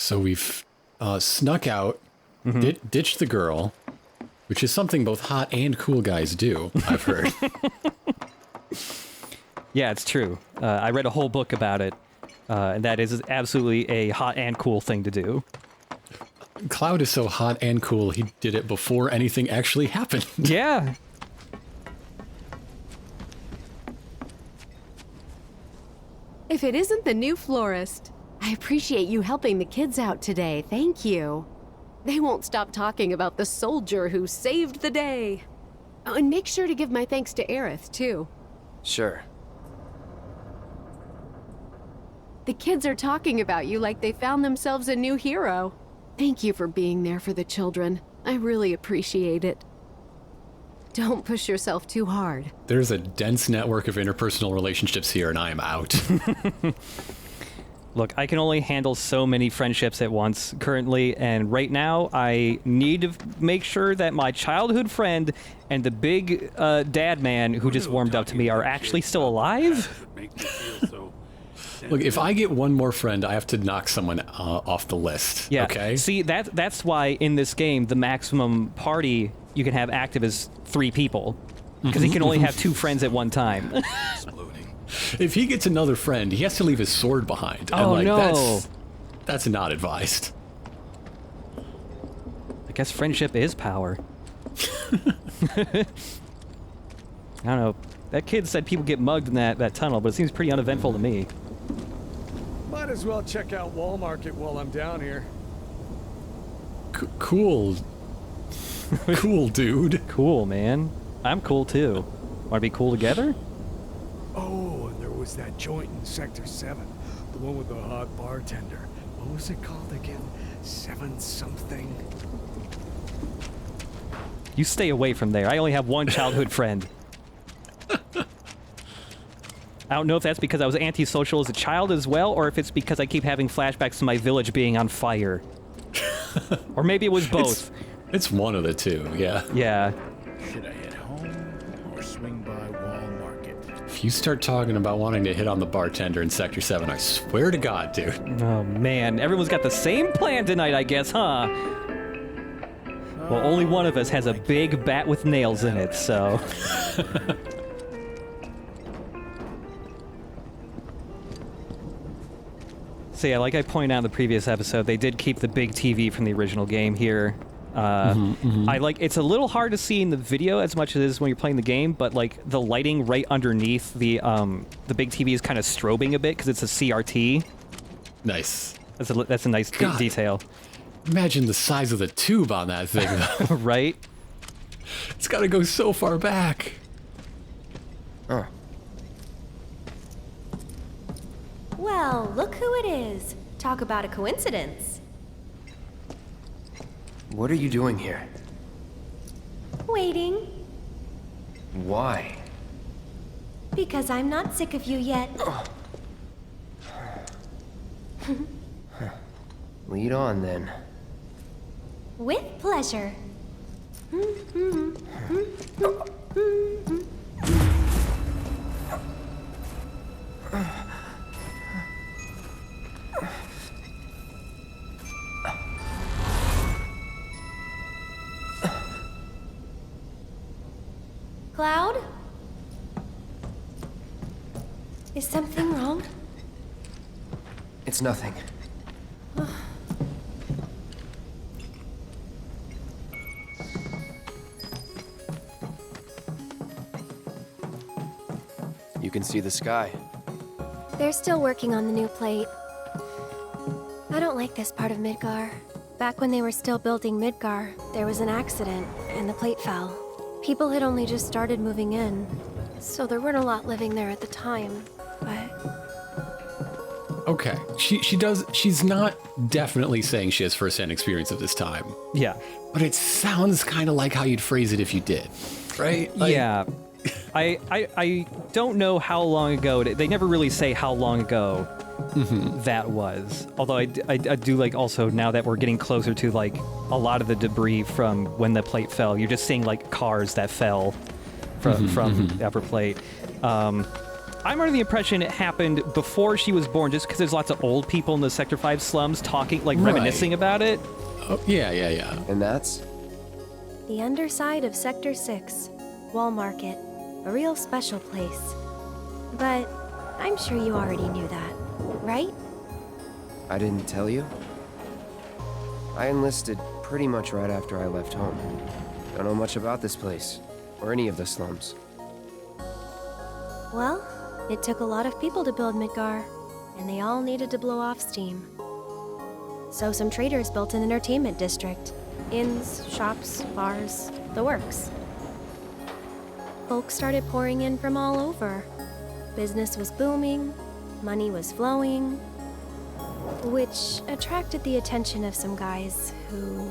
So we've snuck out, ditched the girl, which is something both hot and cool guys do, I've heard. Yeah, it's true. I read a whole book about it, and that is absolutely a hot and cool thing to do. Cloud is so hot and cool, he did it before anything actually happened. Yeah. If it isn't the new florist, I appreciate you helping the kids out today. Thank you. They won't stop talking about the soldier who saved the day. Oh, and make sure to give my thanks to Aerith, too. Sure. The kids are talking about you like they found themselves a new hero. Thank you for being there for the children. I really appreciate it. Don't push yourself too hard. There's a dense network of interpersonal relationships here, and I am out. Look, I can only handle so many friendships at once currently, and right now I need to make sure that my childhood friend and the big dad man who just warmed up to me are actually still alive. Look, if I get one more friend, I have to knock someone off the list. Yeah. Okay. See, that's why in this game the maximum party you can have active is 3 people, because he can only have 2 friends at one time. If he gets another friend, he has to leave his sword behind. Oh, and, no. That's not advised. I guess friendship is power. I don't know. That kid said people get mugged in that tunnel, but it seems pretty uneventful to me. Might as well check out Walmart while I'm down here. Cool. Cool, dude. Cool, man. I'm cool, too. Want to be cool together? Oh, and there was that joint in Sector 7. The one with the hot bartender. What was it called again? 7 something? You stay away from there. I only have one childhood friend. I don't know if that's because I was antisocial as a child as well, or if it's because I keep having flashbacks to my village being on fire. Or maybe it was both. It's one of the two, yeah. Yeah. Should I head home or swing by Wall Market? If you start talking about wanting to hit on the bartender in Sector 7, I swear to God, dude. Oh, man. Everyone's got the same plan tonight, I guess, huh? Well, only one of us has a big bat with nails in it, so... So yeah, like I pointed out in the previous episode, they did keep the big TV from the original game here. It's a little hard to see in the video as much as it is when you're playing the game, but like the lighting right underneath the big TV is kind of strobing a bit because it's a CRT. Nice. That's a nice detail. Imagine the size of the tube on that thing, though. Right? It's got to go so far back. Huh. Well, look who it is. Talk about a coincidence. What are you doing here? Waiting. Why? Because I'm not sick of you yet. Lead on, then. With pleasure. Cloud? Is something wrong? It's nothing. You can see the sky. They're still working on the new plate. I don't like this part of Midgar. Back when they were still building Midgar, there was an accident, and the plate fell. People had only just started moving in, so there weren't a lot living there at the time, but... Okay, she's not definitely saying she has first-hand experience of this time. Yeah. But it sounds kind of like how you'd phrase it if you did, right? Like, yeah. I don't know how long ago, they never really say how long ago that was. Although I do like also now that we're getting closer to like a lot of the debris from when the plate fell, you're just seeing like cars that fell from the upper plate. I'm under the impression it happened before she was born, just because there's lots of old people in the Sector 5 slums talking, like, reminiscing about it. Oh, yeah. And that's? The underside of Sector 6, Wall Market. A real special place. But I'm sure you already knew that, right? I didn't tell you? I enlisted pretty much right after I left home. Don't know much about this place, or any of the slums. Well, it took a lot of people to build Midgar, and they all needed to blow off steam. So some traders built an entertainment district. Inns, shops, bars, the works. Folks started pouring in from all over. Business was booming, money was flowing, which attracted the attention of some guys who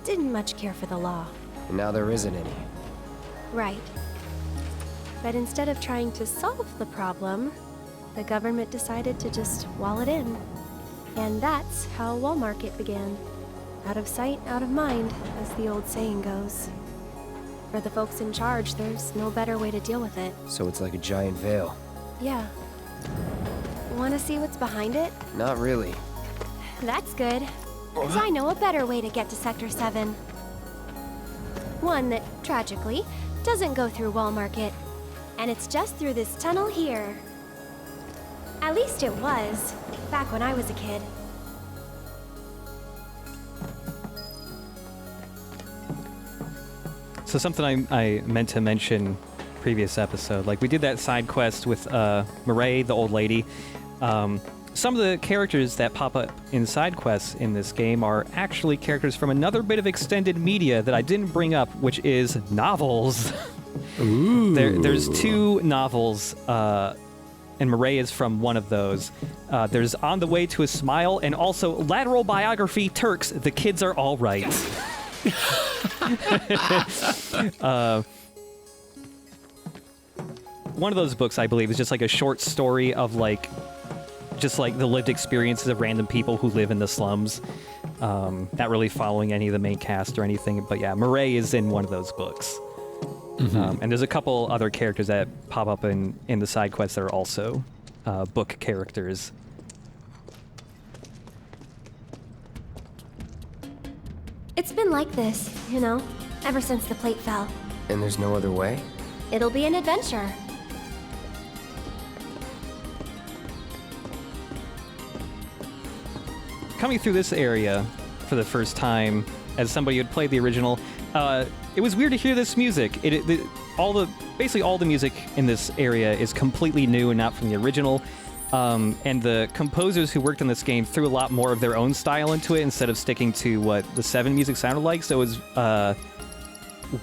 didn't much care for the law. And now there isn't any. Right. But instead of trying to solve the problem, the government decided to just wall it in. And that's how Wall Market began. Out of sight, out of mind, as the old saying goes. For the folks in charge, there's no better way to deal with it. So it's like a giant veil. Yeah. Want to see what's behind it? Not really. That's good. 'Cause I know a better way to get to Sector 7. One that, tragically, doesn't go through Wall Market. And it's just through this tunnel here. At least it was, back when I was a kid. So something I meant to mention previous episode, like we did that side quest with Marae, the old lady. Some of the characters that pop up in side quests in this game are actually characters from another bit of extended media that I didn't bring up, which is novels. Ooh. There's 2 novels, and Marae is from one of those. There's On the Way to a Smile, and also Lateral Biography Turks, The Kids Are All Right. One of those books, I believe, is just like a short story of just like the lived experiences of random people who live in the slums. Not really following any of the main cast or anything, but yeah, Marae is in one of those books. And there's a couple other characters that pop up in the side quests that are also book characters. It's been like this, you know, ever since the plate fell. And there's no other way? It'll be an adventure. Coming through this area for the first time as somebody who had played the original, it was weird to hear this music. Basically all the music in this area is completely new and not from the original. And the composers who worked on this game threw a lot more of their own style into it instead of sticking to what the 7 music sounded like. So it was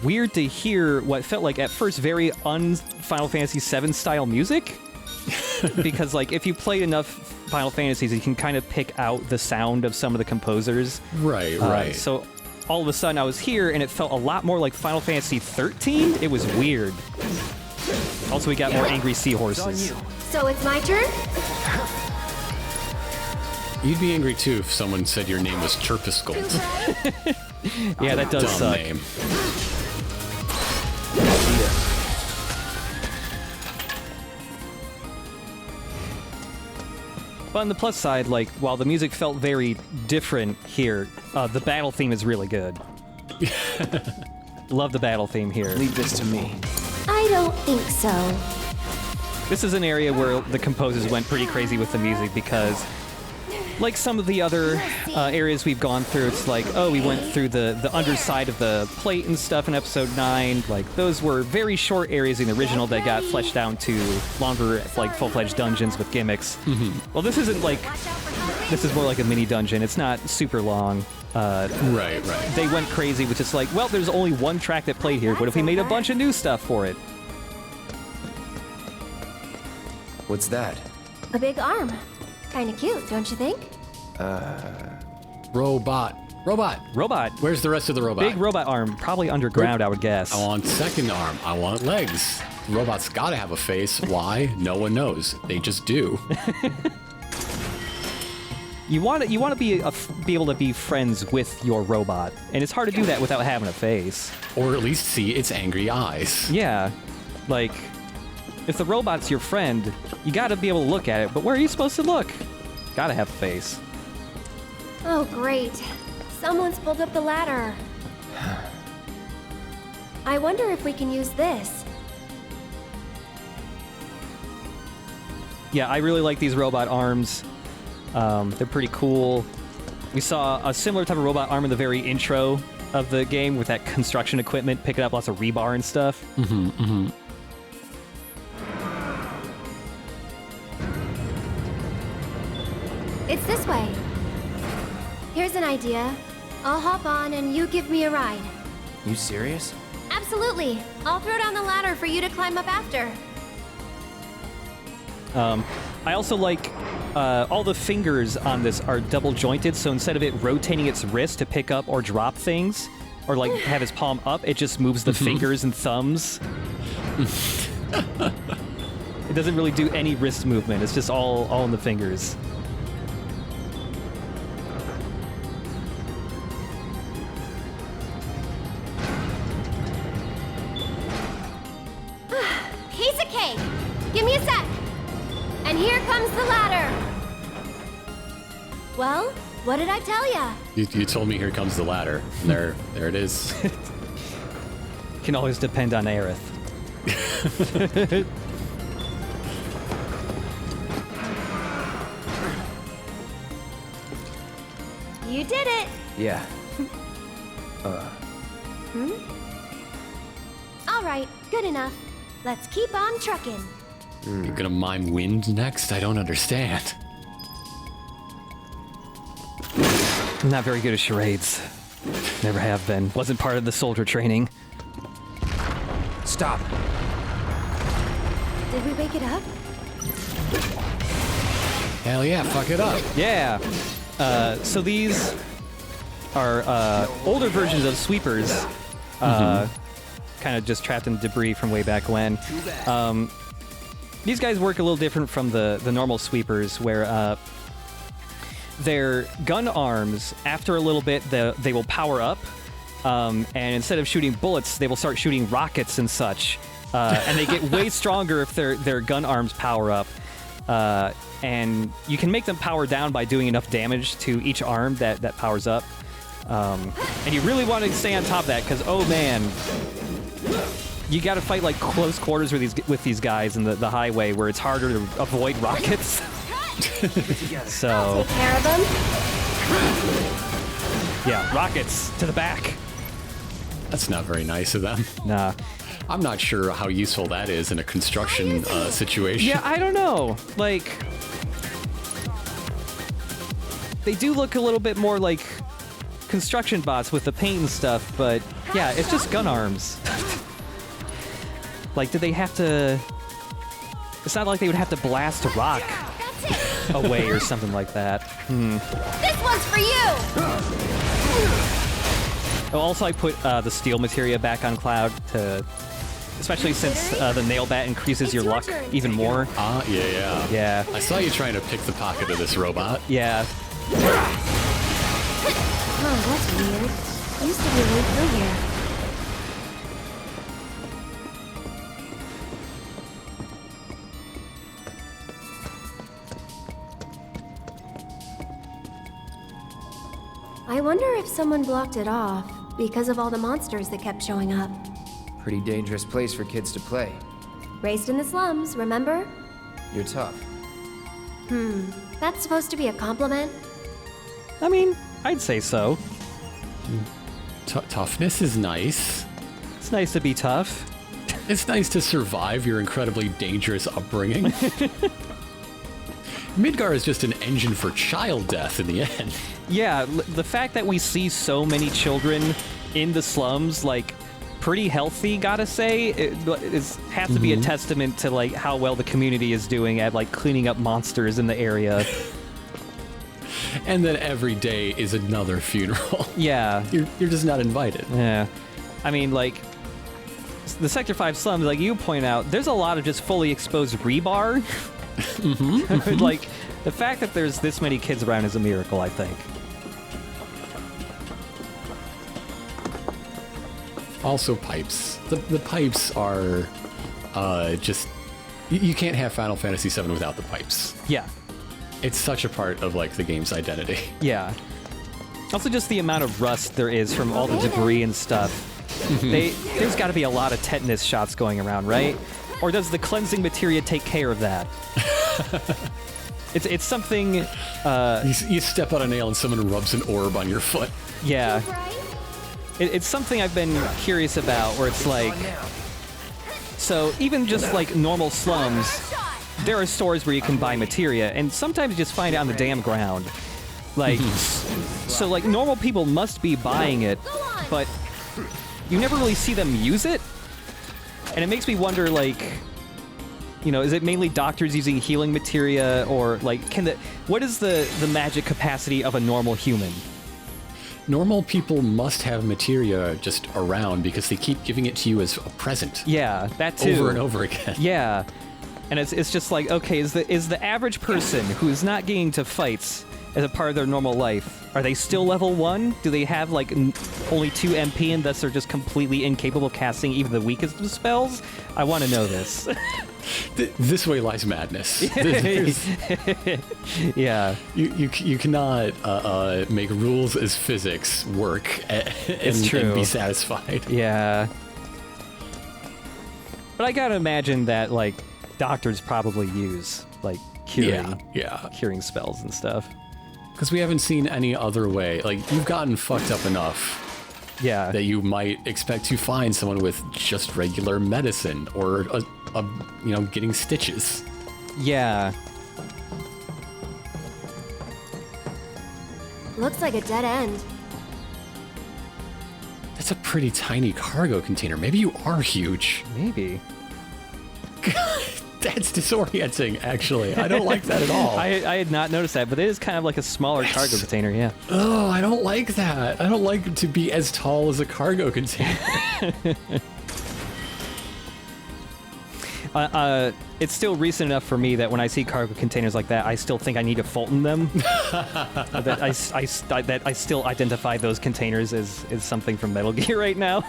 weird to hear what felt like at first very un-Final Fantasy VII style music. Because like if you played enough Final Fantasies, you can kind of pick out the sound of some of the composers. Right. So all of a sudden I was here and it felt a lot more like Final Fantasy 13. It was weird. Also, we got more angry seahorses. So it's my turn? You'd be angry too if someone said your name was Chirpiscold. Yeah, that does Dumb suck. name. But on the plus side, like, while the music felt very different here, the battle theme is really good. Love the battle theme here. Leave this to me. I don't think so. This is an area where the composers went pretty crazy with the music because, like some of the other areas we've gone through, it's like, oh, we went through the underside of the plate and stuff in episode 9. Like, those were very short areas in the original that got fleshed down to longer, like, full-fledged dungeons with gimmicks. Mm-hmm. Well, this isn't like... This is more like a mini dungeon. It's not super long. Right. They went crazy with just like, well, there's only one track that played here. What if we made a bunch of new stuff for it? What's that? A big arm. Kinda cute, don't you think? Robot. Where's the rest of the robot? Big robot arm, probably underground, I would guess. I want second arm. I want legs. The robot's gotta have a face. Why? No one knows. They just do. You want to be able to be friends with your robot, and it's hard to do that without having a face. Or at least see its angry eyes. Yeah, like if the robot's your friend, you gotta be able to look at it, but where are you supposed to look? Gotta have a face. Oh, great. Someone's pulled up the ladder. I wonder if we can use this. Yeah, I really like these robot arms. They're pretty cool. We saw a similar type of robot arm in the very intro of the game with that construction equipment, picking up lots of rebar and stuff. It's this way. Here's an idea. I'll hop on and you give me a ride. You serious? Absolutely. I'll throw down the ladder for you to climb up after. I also like all the fingers on this are double jointed, so instead of it rotating its wrist to pick up or drop things, or like have his palm up, it just moves the fingers and thumbs. It doesn't really do any wrist movement. It's just all in the fingers. Piece of cake. Give me a sec. And here comes the ladder. Well, what did I tell ya? You told me here comes the ladder. There it is. Can always depend on Aerith. You did it. Yeah. All right, good enough. Let's keep on trucking. You're gonna mime wind next? I don't understand. I'm not very good at charades. Never have been. Wasn't part of the soldier training. Stop. Did we wake it up? Hell yeah, fuck it up. Yeah. So these are older versions of sweepers, kind of just trapped in debris from way back when. These guys work a little different from the normal sweepers, where their gun arms, after a little bit, they will power up, and instead of shooting bullets, they will start shooting rockets and such. And they get way stronger if their gun arms power up. And you can make them power down by doing enough damage to each arm that powers up. And you really want to stay on top of that, because, oh man, you got to fight like close quarters with these guys in the highway, where it's harder to avoid rockets. So, I'll take care of them. yeah, rockets to the back. That's not very nice of them. Nah. I'm not sure how useful that is in a construction situation. Yeah, I don't know. Like, they do look a little bit more like construction bots with the paint and stuff, but yeah, it's just gun arms. Like, did they have to... It's not like they would have to blast a rock away or something like that. This one's for you. Oh, also, I put the steel materia back on Cloud to... Especially since the nail bat increases your luck even more. Yeah. Yeah. I saw you trying to pick the pocket of this robot. Yeah. Oh, that's weird. Used to be way through here. I wonder if someone blocked it off because of all the monsters that kept showing up. Pretty dangerous place for kids to play. Raised in the slums, remember? You're tough. That's supposed to be a compliment? I mean, I'd say so. Toughness is nice. It's nice to be tough. It's nice to survive your incredibly dangerous upbringing. Midgar is just an engine for child death in the end. Yeah, the fact that we see so many children in the slums, like, pretty healthy, gotta say, it has to be a testament to, like, how well the community is doing at, like, cleaning up monsters in the area. And then every day is another funeral. Yeah. You're just not invited. Yeah. I mean, like, the Sector 5 slums, like you point out, there's a lot of just fully exposed rebar. Like, the fact that there's this many kids around is a miracle, I think. Also pipes. The pipes are just You can't have Final Fantasy VII without the pipes. Yeah. It's such a part of like the game's identity. Yeah. Also, just the amount of rust there is from all the debris and stuff. There's got to be a lot of tetanus shots going around, right? Or does the cleansing materia take care of that? It's something. You step on a nail and someone rubs an orb on your foot. Yeah. It's something I've been curious about, where it's like. So even just like normal slums, there are stores where you can buy materia, and sometimes you just find it on the damn ground. Like, so like normal people must be buying it, but you never really see them use it. And it makes me wonder, like, you know, is it mainly doctors using healing materia, or like, what is the magic capacity of a normal human? Normal people must have materia just around because they keep giving it to you as a present. Yeah, that too. Over and over again. Yeah. And it's just like, okay, is the average person who is not getting to fights as a part of their normal life, are they still level 1? Do they have like only 2 MP and thus they're just completely incapable of casting even the weakest of spells? I want to know this. This way lies madness. Yeah. You cannot make rules as physics work and be satisfied. Yeah. But I gotta imagine that like doctors probably use like curing spells and stuff. Because we haven't seen any other way. Like, you've gotten fucked up enough that you might expect to find someone with just regular medicine or getting stitches. Yeah. Looks like a dead end. That's a pretty tiny cargo container. Maybe you are huge. Maybe. That's disorienting, actually. I don't like that at all. I had not noticed that, but it is kind of like a smaller cargo container, yeah. Oh, I don't like that. I don't like to be as tall as a cargo container. It's still recent enough for me that when I see cargo containers like that, I still think I need to Fulton them. that I still identify those containers as something from Metal Gear right now.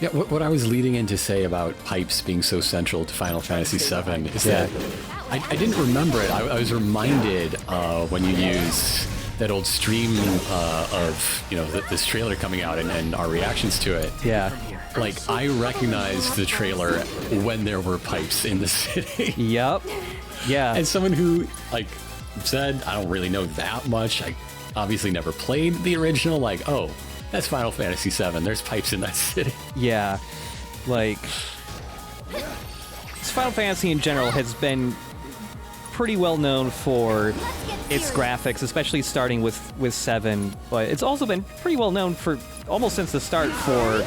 Yeah, what I was leading in to say about pipes being so central to Final Fantasy VII is that I didn't remember it. I was reminded when you use that old stream of this trailer coming out and our reactions to it. Yeah. Like, I recognized the trailer when there were pipes in the city. Yep. Yeah. As someone who, like, said, I don't really know that much. I obviously never played the original. Like, oh, that's Final Fantasy VII. There's pipes in that city. Yeah. Like, Final Fantasy in general has been pretty well known for its graphics, especially starting with 7. But it's also been pretty well known for almost since the start for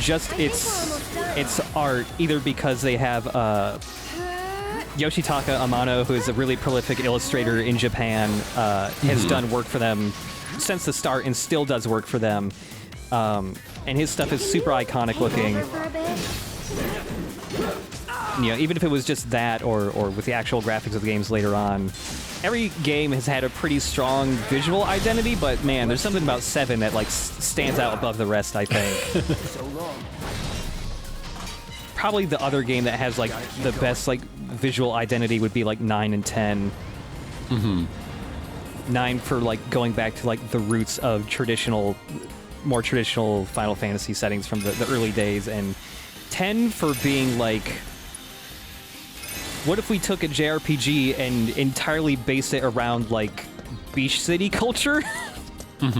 just its art, either because they have Yoshitaka Amano, who is a really prolific illustrator in Japan, has done work for them since the start and still does work for them. And his stuff is super iconic looking. You know, even if it was just that or with the actual graphics of the games later on. Every game has had a pretty strong visual identity, but man, there's something about 7 that like stands out above the rest, I think. Probably the other game that has like the best like visual identity would be like 9 and 10. 9 for like going back to like the roots of more traditional Final Fantasy settings from the early days, and 10 for being like, what if we took a JRPG and entirely based it around like beach city culture? You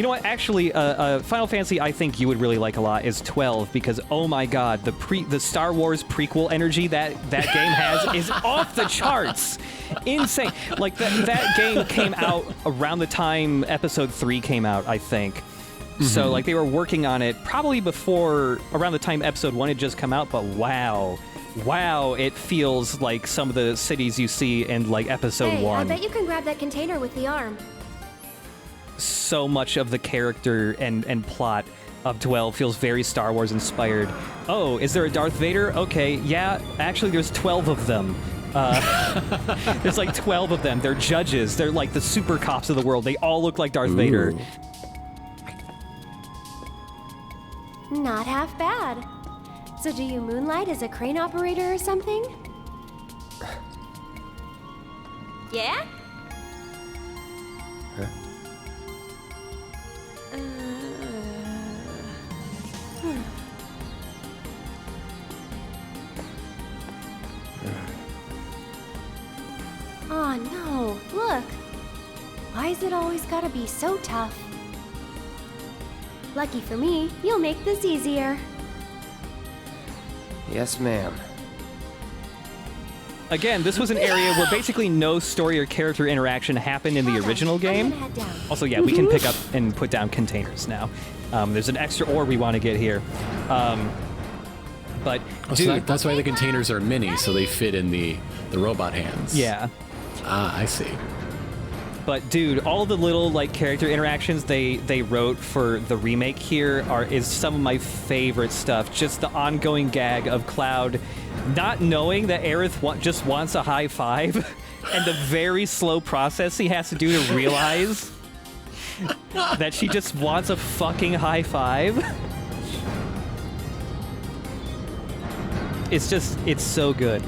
know what? Actually, Final Fantasy I think you would really like a lot is 12, because oh my god, the Star Wars prequel energy that game has is off the charts. Insane. Like that game came out around the time Episode 3 came out, I think. So like they were working on it probably around the time Episode 1 had just come out, but wow, it feels like some of the cities you see in like Episode 1. I bet you can grab that container with the arm. So much of the character and plot of 12 feels very Star Wars inspired. Oh, is there a Darth Vader? Okay, yeah, actually there's 12 of them. There's like 12 of them. They're judges. They're like the super cops of the world. They all look like Darth Vader. Not half bad. So do you moonlight as a crane operator or something? Yeah? Huh? Oh no, look. Why is it always gotta be so tough? Lucky for me, you'll make this easier. Yes, ma'am. Again, this was an area where basically no story or character interaction happened in the original game. I'm gonna head down. Also, yeah, we can pick up and put down containers now. There's an extra ore we want to get here. But, Oh, dude, so that's why the containers are mini, so they fit in the robot hands. yeah. Ah, I see. But dude, all the little like character interactions they wrote for the remake here is some of my favorite stuff. Just the ongoing gag of Cloud not knowing that Aerith just wants a high five, and the very slow process he has to do to realize that she just wants a fucking high five. It's so good.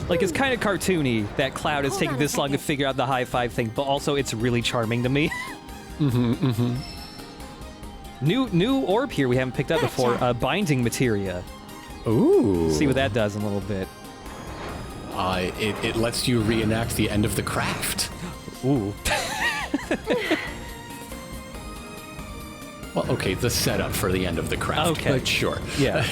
Like, it's kind of cartoony that Cloud is taking this long to figure out the high five thing, but also it's really charming to me. New orb here we haven't picked up before, binding materia. Ooh. See what that does in a little bit. It lets you reenact the end of the craft. Ooh. Well, okay, the setup for the end of the craft. Okay. But sure. Yeah.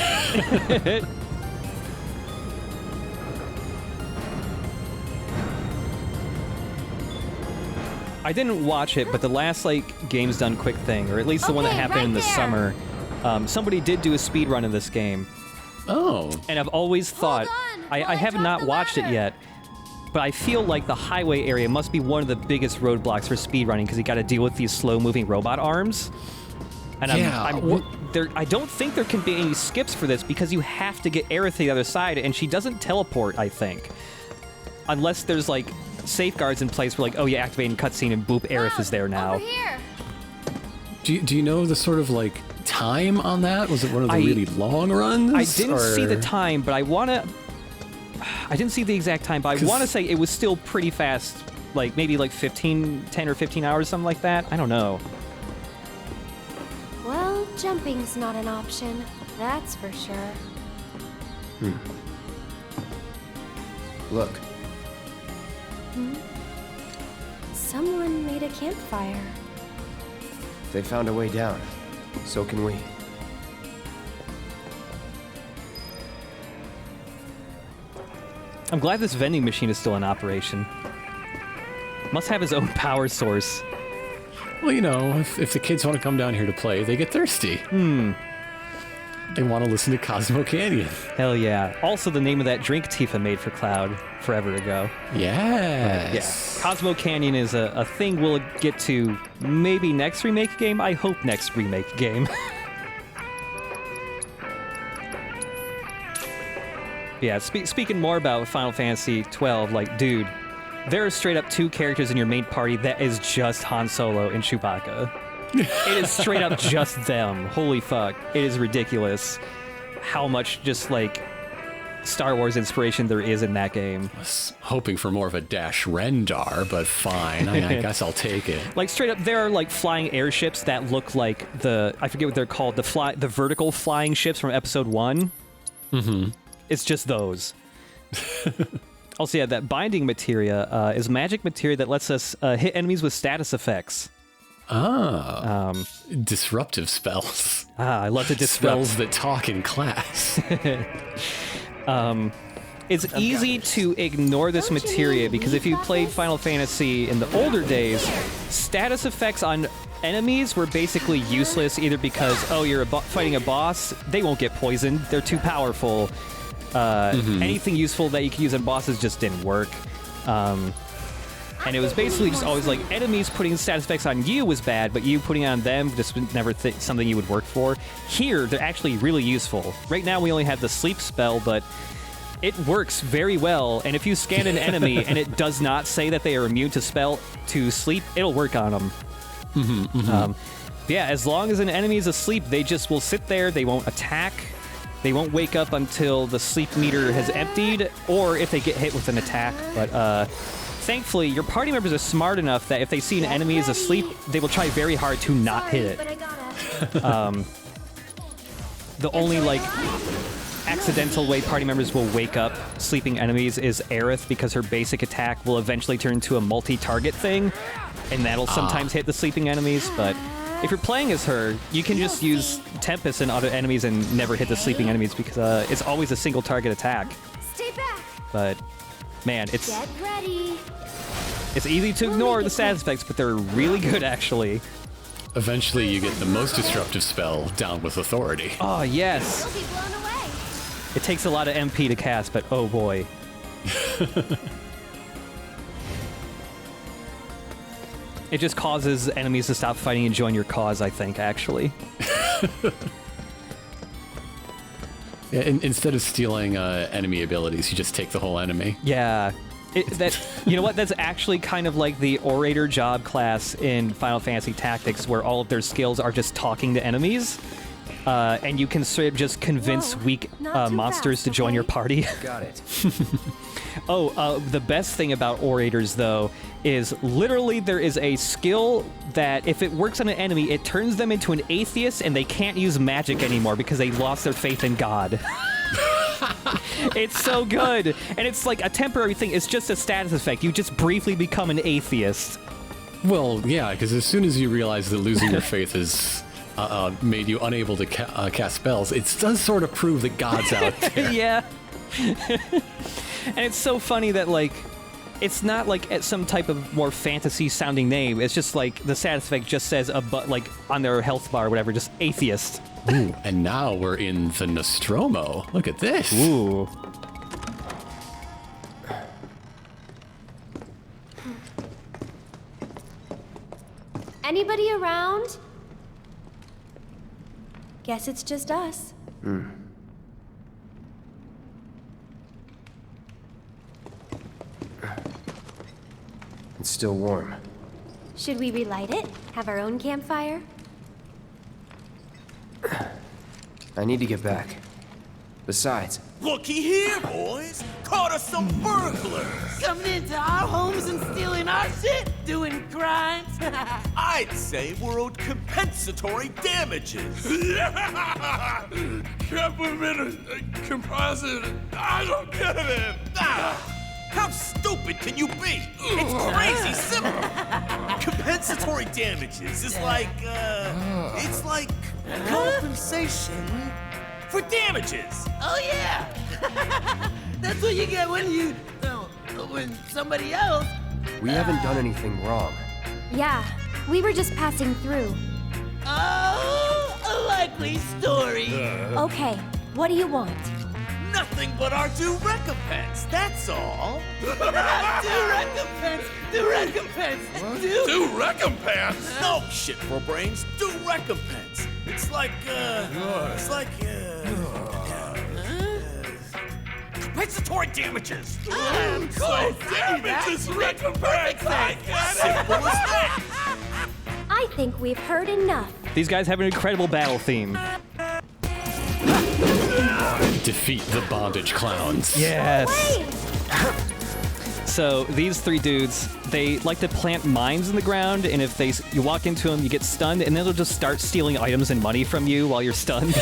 I didn't watch it, but the last like Games Done Quick thing, or at least the one that Okay, happened in the right there. summer, somebody did do a speed run of this game, Oh. and I've always thought I have not watched it yet, but I feel like the highway area must be one of the biggest roadblocks for speedrunning because you got to deal with these slow-moving robot arms. And Yeah, I don't think there can be any skips for this because you have to get Aerith to the other side, and she doesn't teleport, I think. Unless there's, like, safeguards in place where, like, oh, you activate a cutscene and boop, Aerith is there now. Over here. Do you know the sort of, like, time on that? Was it one of the really long runs? I didn't see the or- time, but I didn't see the exact time, but I 'Cause- want to say it was still pretty fast. Like, maybe, like, 10 or 15 hours, something like that. I don't know. Well, jumping's not an option. That's for sure. Look, Someone made a campfire. they found a way down. So can we. I'm glad this vending machine is still in operation. Must have his own power source. Well, you know, if the kids want to come down here to play, they get thirsty. They want to listen to Cosmo Canyon. Hell yeah. Also the name of that drink Tifa made for Cloud forever ago. Yes. Yeah. Cosmo Canyon is a thing we'll get to maybe next remake game. I hope next remake game. Yeah, speaking more about Final Fantasy 12, like, dude, there are straight up two characters in your main party that is just Han Solo and Chewbacca. It is straight up just them. Holy fuck. It is ridiculous how much just, like, Star Wars inspiration there is in that game. I was hoping for more of a Dash Rendar, but fine. I guess I'll take it. Like, straight up, there are, like, flying airships that look like I forget what they're called, the vertical flying ships from Episode 1. Mm-hmm. It's just those. Also, yeah, that binding materia is magic materia that lets us hit enemies with status effects. Disruptive spells. I love to disrupt. Spells that talk in class. It's easy to ignore this materia because if you played Final Fantasy in the older days, status effects on enemies were basically useless either because, oh, you're fighting a boss, they won't get poisoned, they're too powerful. Anything useful that you can use on bosses just didn't work. And it was basically just always like enemies putting status effects on you was bad, but you putting it on them just never something you would work for. Here, they're actually really useful. Right now, we only have the sleep spell, but it works very well. And if you scan an enemy and it does not say that they are immune to sleep, it'll work on them. Yeah, as long as an enemy is asleep, they just will sit there. They won't attack. They won't wake up until the sleep meter has emptied, or if they get hit with an attack. But thankfully, your party members are smart enough that if they see an enemy is asleep, they will try very hard to not hit it. The only, like, accidental way party members will wake up sleeping enemies is Aerith, because her basic attack will eventually turn into a multi-target thing, and that'll sometimes hit the sleeping enemies, but if you're playing as her, you can just use Tempest and other enemies and never hit the sleeping enemies, because it's always a single target attack. Stay back. But, man, it's Get ready. it's easy to ignore the side effects, but they're really good, actually. Eventually, you get the most disruptive spell down with authority. Oh, yes. You'll be blown away. It takes a lot of MP to cast, but oh boy. It just causes enemies to stop fighting and join your cause, I think, actually. Yeah, instead of stealing enemy abilities, you just take the whole enemy. Yeah. You know what? That's actually kind of like the Orator job class in Final Fantasy Tactics, where all of their skills are just talking to enemies. And you can sort of just convince weak monsters to join your party. Got it. The best thing about Orators, though, is literally there is a skill that if it works on an enemy, it turns them into an atheist and they can't use magic anymore because they lost their faith in God. It's so good. And it's like a temporary thing. It's just a status effect. You just briefly become an atheist. Well, yeah, because as soon as you realize that losing your faith has made you unable to cast spells, it does sort of prove that God's out there. Yeah. And it's so funny that, like, it's not like at some type of more fantasy-sounding name. It's just like the status effect just says like on their health bar or whatever, just atheist. Ooh, and now we're in the Nostromo. Look at this. Ooh. Anybody around? Guess it's just us. It's still warm. Should we relight it? Have our own campfire? I need to get back. Besides, Looky here, boys! Caught us some burglars! Coming into our homes and stealing our shit? Doing crimes? I'd say we're owed compensatory damages. Compliment composite. I don't get it. How stupid can you be? It's crazy simple. Compensatory damages is like, it's like compensation for damages. Oh yeah! That's what you get when when somebody else... we haven't done anything wrong. Yeah, we were just passing through. Oh, a likely story. Okay, what do you want? Nothing but our due recompense, that's all. Due recompense! Due recompense! Do recompense. No shit for brains, due recompense. It's like, compensatory damages. Cool! Damages recompense. I get it. Simple as that. I think we've heard enough. These guys have an incredible battle theme. Defeat the bondage clowns. Yes. Wait! So these three dudes, they like to plant mines in the ground, and if you walk into them, you get stunned, and then they'll just start stealing items and money from you while you're stunned.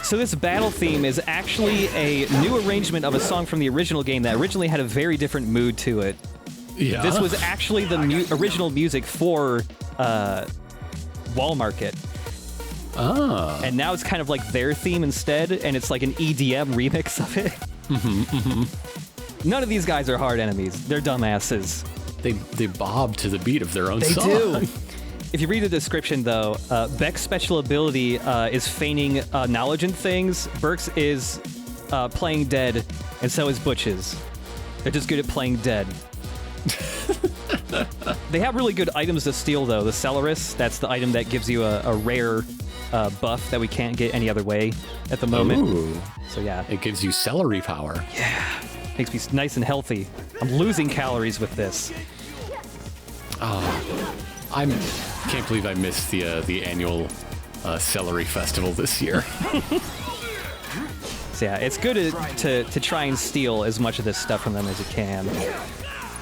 So this battle theme is actually a new arrangement of a song from the original game that originally had a very different mood to it. Yeah. This was actually the original music for Wall Market. Ah. And now it's kind of like their theme instead, and it's like an EDM remix of it. None of these guys are hard enemies. They're dumbasses. They bob to the beat of their own They song. do. If you read the description, though, Beck's special ability is feigning knowledge in things. Burke's is playing dead, and so is Butch's. They're just good at playing dead. They have really good items to steal, though. The Celeris, that's the item that gives you a rare buff that we can't get any other way at the moment. Ooh. So yeah. It gives you celery power. Yeah. Makes me nice and healthy. I'm losing calories with this. I can't believe I missed the annual celery festival this year. So yeah, it's good to try and steal as much of this stuff from them as you can.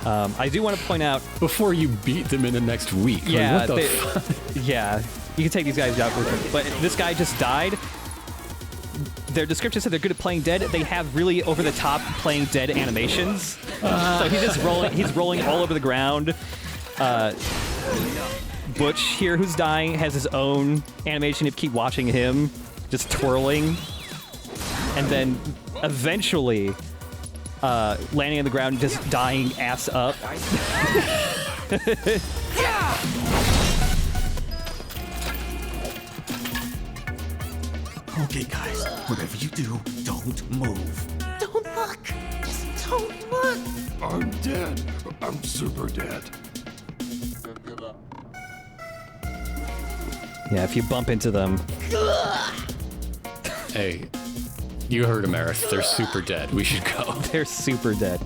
I do want to point out Before you beat them in the next week. Yeah, Like, what the fuck? yeah, you can take these guys out real quick. But this guy just died. Their description said they're good at playing dead. They have really over-the-top playing dead animations. So he's just rolling. He's rolling all over the ground. Butch here, who's dying, has his own animation. You keep watching him, just twirling, and then eventually landing on the ground, just dying ass up. Okay, guys, whatever you do, don't move. Don't look. Just don't look. I'm dead. I'm super dead. Yeah, if you bump into them. Hey, you heard him, Aerith. They're super dead. We should go. They're super dead.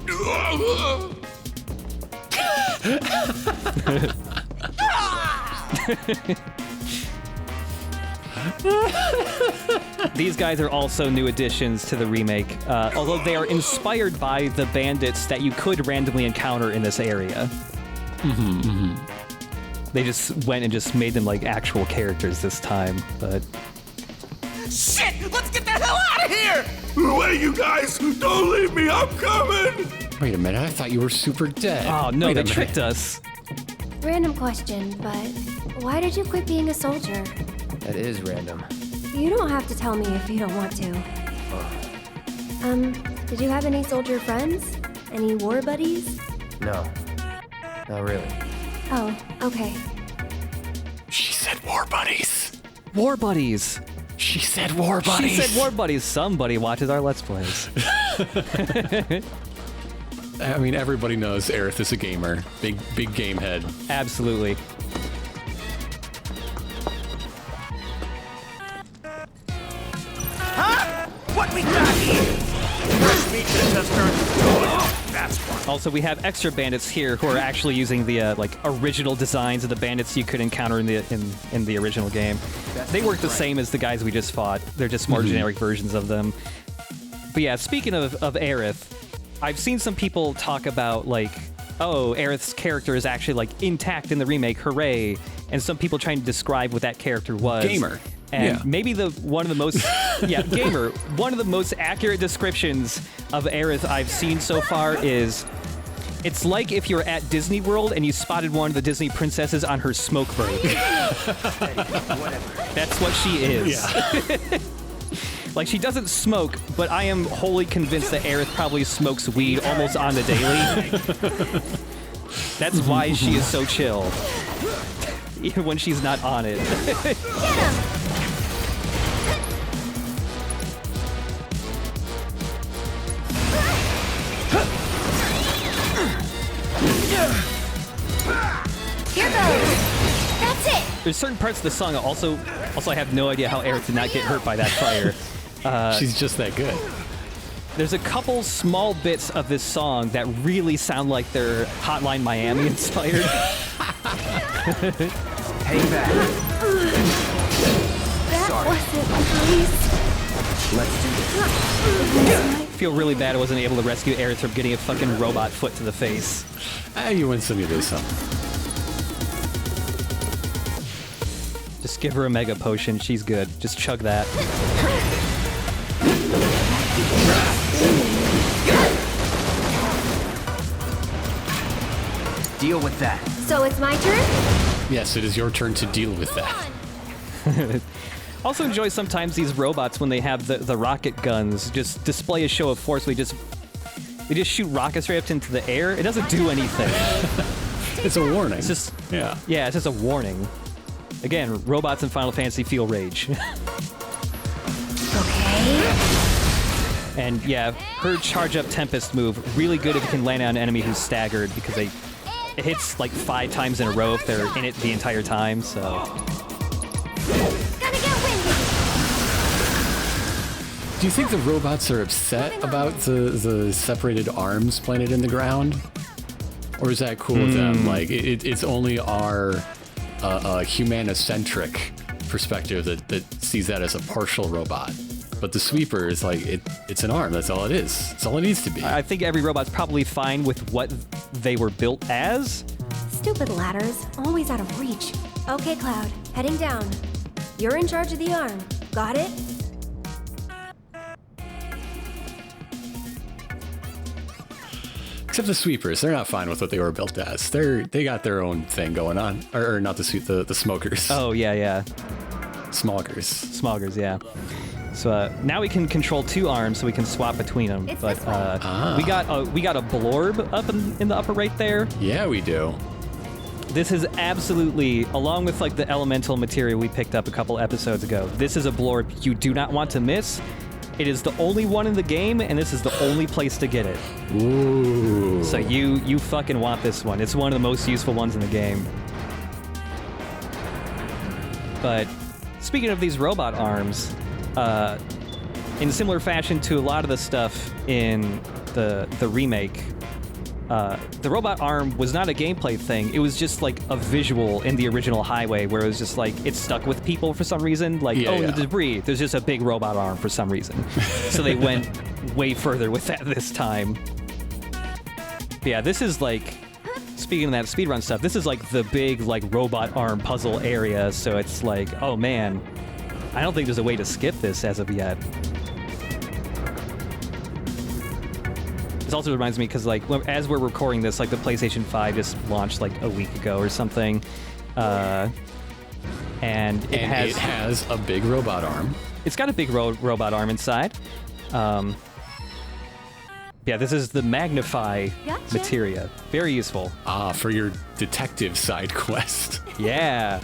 These guys are also new additions to the remake, although they are inspired by the bandits that you could randomly encounter in this area. They just went and just made them like actual characters this time, but... Shit! Let's get the hell out of here! Wait, you guys! Don't leave me! I'm coming! Wait a minute. I thought you were super dead. Oh no, Wait they a minute. tricked us. Random question, but why did you quit being a soldier? That is random. You don't have to tell me if you don't want to. Did you have any soldier friends? Any war buddies? No. Not really. Oh, okay. She said war buddies. War buddies. She said war buddies. She said war buddies. Somebody watches our Let's Plays. I mean, everybody knows Aerith is a gamer. Big game head. Absolutely. Huh? What we got here? Fresh meat tester. That's one. Also, we have extra bandits here who are actually using the like original designs of the bandits you could encounter in the original game. They work the same as the guys we just fought. They're just more generic versions of them. But yeah, speaking of Aerith, I've seen some people talk about like, oh, Aerith's character is actually like intact in the remake, hooray! And some people trying to describe what that character was. Gamer. And Yeah. maybe one of the most, gamer. One of the most accurate descriptions of Aerith I've seen so far is, it's like if you were at Disney World and you spotted one of the Disney princesses on her smoke break. That's what she is. Yeah. Like, she doesn't smoke, but I am wholly convinced that Aerith probably smokes weed almost on the daily. That's why she is so chill. Even when she's not on it. Get him! Here goes! That's it! There's certain parts of the song also I have no idea how Aerith did not get hurt by that fire. She's just that good. There's a couple small bits of this song that really sound like they're Hotline Miami inspired. Hang back. That Sorry. wasn't nice. Let's do this. I feel really bad I wasn't able to rescue Aerith from getting a fucking robot foot to the face. You win some, you lose some. Just give her a mega potion. She's good. Just chug that. Deal with that. So it's my turn? Yes, it is your turn to deal with that. Also enjoy sometimes these robots when they have the rocket guns just display a show of force. They just shoot rockets right up into the air. It doesn't do anything. It's a warning. It's just yeah. it's just a warning. Again, robots in Final Fantasy feel rage. Okay. And yeah, her charge up Tempest move, really good if you can land on an enemy who's staggered because it hits like 5 times in a row if they're in it the entire time, so. Gonna get windy. Do you think the robots are upset about the separated arms planted in the ground? Or is that cool with them? Like, it's only our humanocentric perspective that sees that as a partial robot. But the sweeper is like, it's an arm. That's all it is. That's all it needs to be. I think every robot's probably fine with what they were built as. Stupid ladders, always out of reach. Okay, Cloud, heading down. You're in charge of the arm. Got it? Except the sweepers, they're not fine with what they were built as. They got their own thing going on. Or not the smokers. Oh, yeah. Smoggers. Smoggers, yeah. So now we can control 2 arms, so we can swap between them. It's But this way. we got a blorb up in the upper right there. Yeah, we do. This is absolutely, along with like the elemental materia we picked up a couple episodes ago, this is a blorb you do not want to miss. It is the only one in the game, and this is the only place to get it. Ooh. So you fucking want this one. It's one of the most useful ones in the game. But speaking of these robot arms, in a similar fashion to a lot of the stuff in the remake, the robot arm was not a gameplay thing. It was just like a visual in the original Highway where it was just like, it stuck with people for some reason. Like, the debris, there's just a big robot arm for some reason. So they went way further with that this time. But yeah, this is like, speaking of that speedrun stuff, this is like the big like robot arm puzzle area. So it's like, oh man, I don't think there's a way to skip this as of yet. This also reminds me because, like, as we're recording this, like, the PlayStation 5 just launched like a week ago or something, and it has a big robot arm. It's got a big robot arm inside. Yeah, this is the Magnify materia. Very useful. For your detective side quest. Yeah.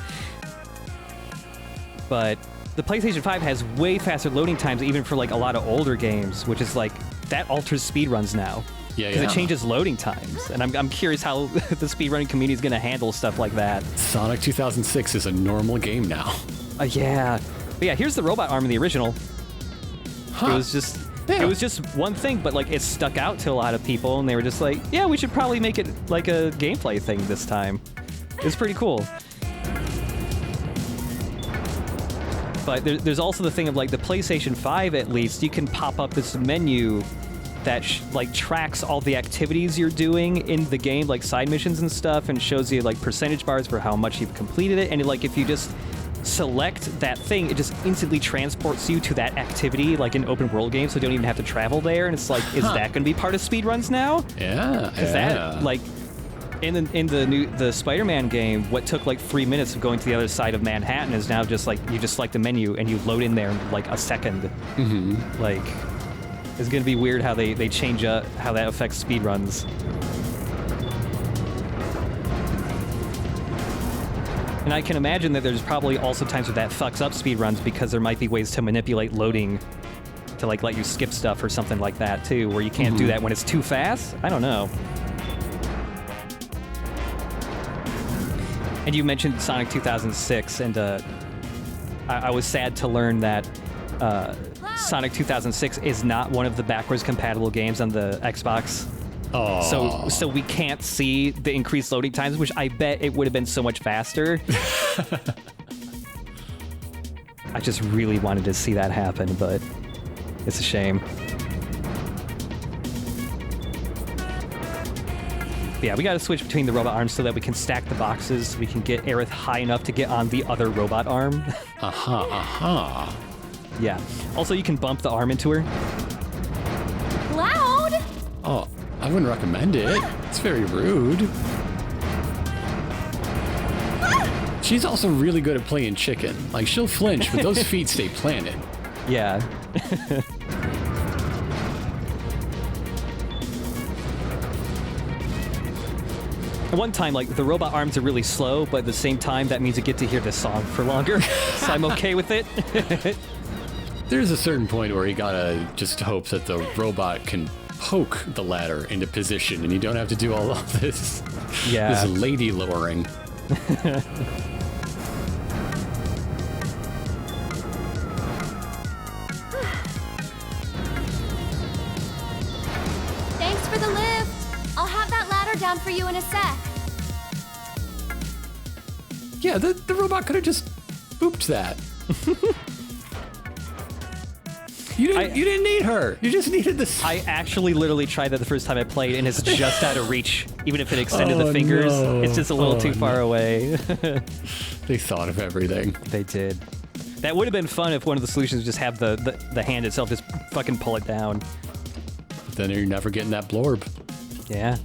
But the PlayStation 5 has way faster loading times, even for like a lot of older games, which is like, that alters speedruns now. Yeah, because it changes loading times. And I'm curious how the speedrunning community is going to handle stuff like that. Sonic 2006 is a normal game now. Yeah. But yeah, here's the robot arm in the original. It was just... Yeah. It was just one thing, but like it stuck out to a lot of people, and they were just like, yeah, we should probably make it like a gameplay thing this time. It's pretty cool. But there's also the thing of like the PlayStation 5, at least, you can pop up this menu that like tracks all the activities you're doing in the game, like side missions and stuff, and shows you like percentage bars for how much you've completed it. And like if you just select that thing, it just instantly transports you to that activity, like in open world games, so you don't even have to travel there. And it's like, is that going to be part of speedruns now? Yeah. Is that like... In the Spider-Man game, what took like 3 minutes of going to the other side of Manhattan is now just like, you just select the menu and you load in there in like a second. Mm-hmm. Like, it's gonna be weird how they change up how that affects speedruns. And I can imagine that there's probably also times where that fucks up speedruns because there might be ways to manipulate loading to like let you skip stuff or something like that too, where you can't do that when it's too fast. I don't know. And you mentioned Sonic 2006, and I was sad to learn that Sonic 2006 is not one of the backwards compatible games on the Xbox. Oh. So we can't see the increased loading times, which I bet it would have been so much faster. I just really wanted to see that happen, but it's a shame. But yeah, we gotta switch between the robot arms so that we can stack the boxes. We can get Aerith high enough to get on the other robot arm. Yeah. Also, you can bump the arm into her. Loud! Oh, I wouldn't recommend it. It's very rude. She's also really good at playing chicken. Like, she'll flinch, but those feet stay planted. Yeah. At one time, like, the robot arms are really slow, but at the same time, that means you get to hear the song for longer. So I'm okay with it. There's a certain point where you gotta just hope that the robot can poke the ladder into position and you don't have to do all of this, this lady lowering. down for you in a sec. Yeah, the robot could have just booped that. You didn't need her. You just needed this. I actually literally tried that the first time I played, and it's just out of reach. Even if it extended the fingers, no. it's just a little too far away. They thought of everything. They did. That would have been fun if one of the solutions just have the hand itself just fucking pull it down. Then you're never getting that blorb. Yeah.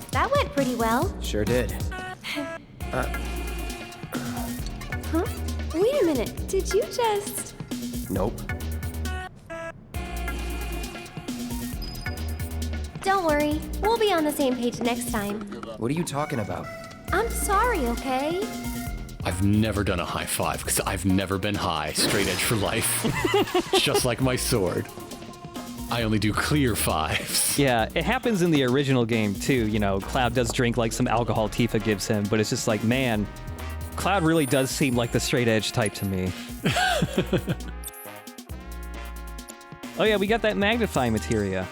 That went pretty well. Sure did. Huh? Wait a minute. Did you just... Nope. Don't worry. We'll be on the same page next time. What are you talking about? I'm sorry, okay? I've never done a high five because I've never been high. Straight edge for life. Just like my sword. I only do clear fives. Yeah, it happens in the original game too. You know, Cloud does drink like some alcohol Tifa gives him, but it's just like, man, Cloud really does seem like the straight edge type to me. Oh yeah, we got that magnify materia.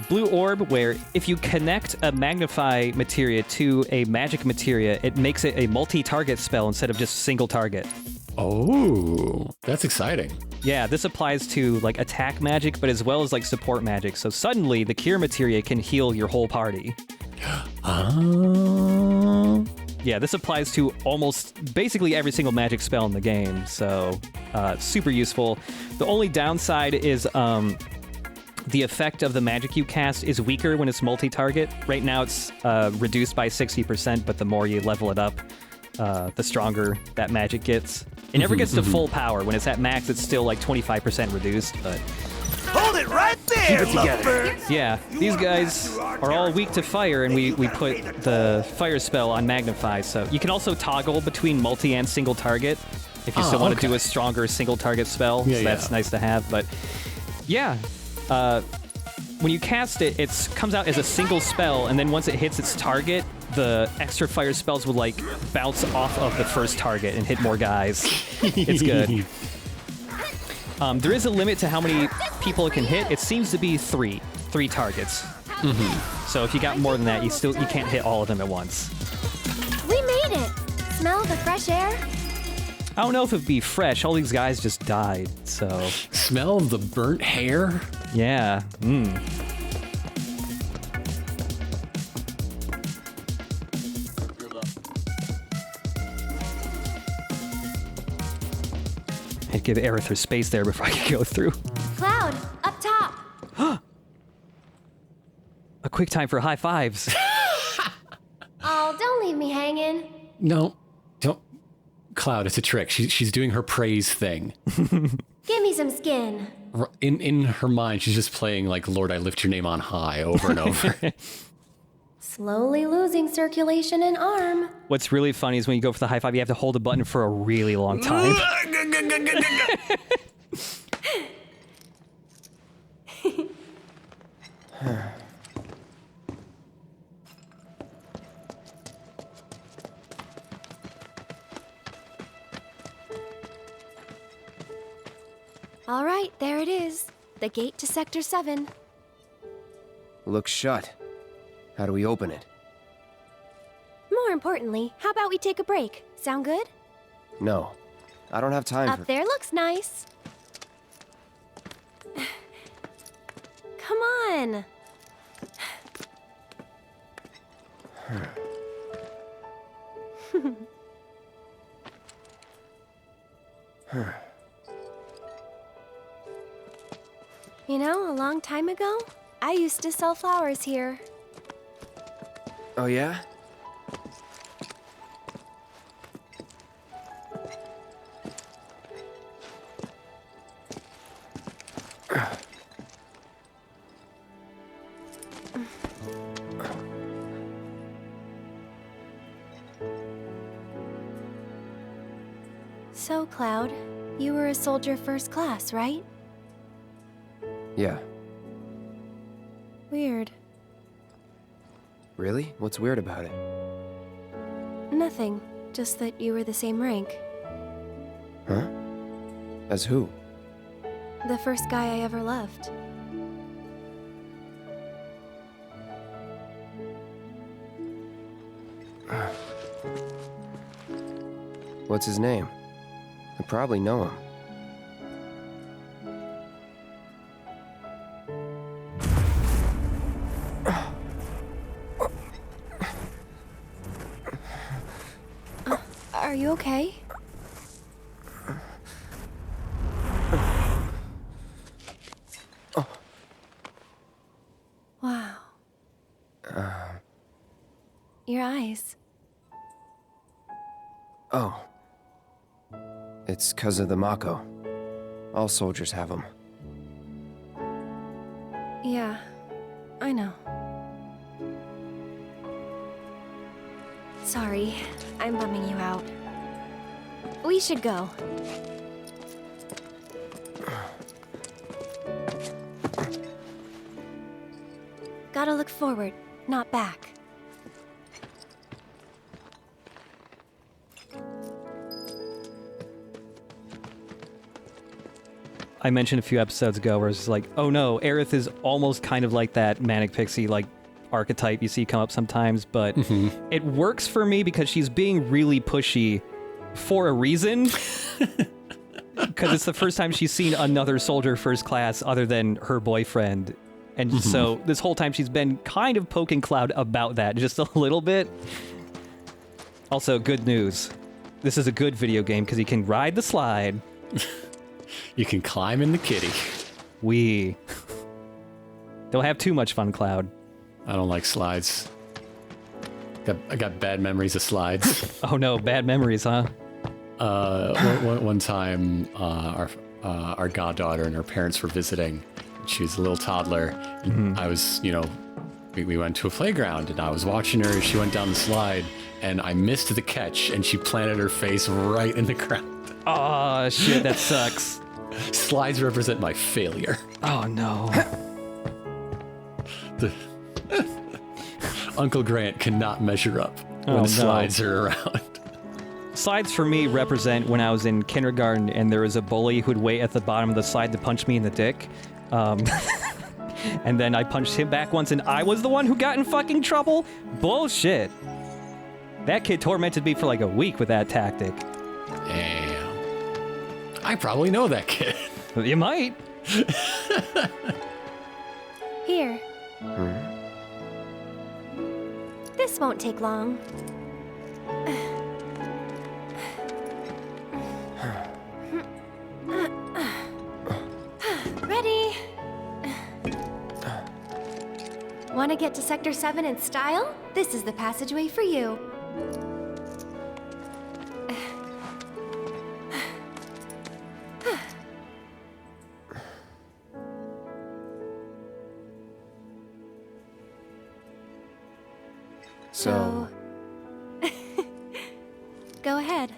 Blue orb, where if you connect a magnify materia to a magic materia, it makes it a multi-target spell instead of just single target. Oh, that's exciting. Yeah, this applies to like attack magic, but as well as like support magic. So suddenly the cure materia can heal your whole party. Yeah, this applies to almost basically every single magic spell in the game. So super useful. The only downside is the effect of the magic you cast is weaker when it's multi-target. Right now it's reduced by 60%, but the more you level it up, the stronger that magic gets. It never gets to full power. When it's at max, it's still like 25% reduced, but... Hold it right there, lovebird! Yeah, these guys are all weak to fire, and we put the fire spell on Magnify, so you can also toggle between multi and single target if you still want to do a stronger single target spell, so that's nice to have, but yeah. When you cast it, it comes out as a single spell, and then once it hits its target, the extra fire spells will like bounce off of the first target and hit more guys. It's good. There is a limit to how many people it can hit. It seems to be three targets. So if you got more than that, you can't hit all of them at once. We made it! Smell the fresh air? I don't know if it'd be fresh. All these guys just died, so... Smell of the burnt hair? Yeah. I'd give Aerithur space there before I could go through. Cloud, up top! A quick time for high fives. Oh, don't leave me hanging. No, don't. Cloud, it's a trick. She's doing her praise thing. Give me some skin. In her mind, she's just playing like "Lord, I lift your name on high" over and over. Slowly losing circulation in arm. What's really funny is when you go for the high five, you have to hold a button for a really long time. All right, there it is. The gate to Sector 7. Looks shut. How do we open it? More importantly, how about we take a break? Sound good? No. I don't have time for... Up there looks nice. Come on. You know, a long time ago, I used to sell flowers here. Oh, yeah? So, Cloud, you were a soldier first class, right? Yeah. Weird. Really? What's weird about it? Nothing. Just that you were the same rank. Huh? As who? The first guy I ever loved. What's his name? I probably know him. Are you okay? Wow. Your eyes. Oh. It's 'cause of the Mako. All soldiers have them. Yeah, I know. Sorry, I'm bumming you out. We should go. Gotta look forward, not back. I mentioned a few episodes ago where it's like, oh no, Aerith is almost kind of like that manic pixie like archetype you see come up sometimes, but it works for me because she's being really pushy for a reason. Because it's the first time she's seen another soldier first class other than her boyfriend. And so this whole time she's been kind of poking Cloud about that just a little bit. Also, good news. This is a good video game because you can ride the slide. You can climb in the kitty. Don't have too much fun, Cloud. I don't like slides. I got bad memories of slides. Oh no, bad memories, huh? One time, our goddaughter and her parents were visiting. She was a little toddler. And I was, we went to a playground and I was watching her as she went down the slide and I missed the catch and she planted her face right in the ground. Oh shit, that sucks. Slides represent my failure. Oh no. Uncle Grant cannot measure up when slides are around. Slides for me represent when I was in kindergarten and there was a bully who'd wait at the bottom of the slide to punch me in the dick. And then I punched him back once and I was the one who got in fucking trouble? Bullshit. That kid tormented me for like a week with that tactic. Damn. I probably know that kid. You might. Here. This won't take long. Ready? Want to get to Sector 7 in style? This is the passageway for you. So... Go ahead.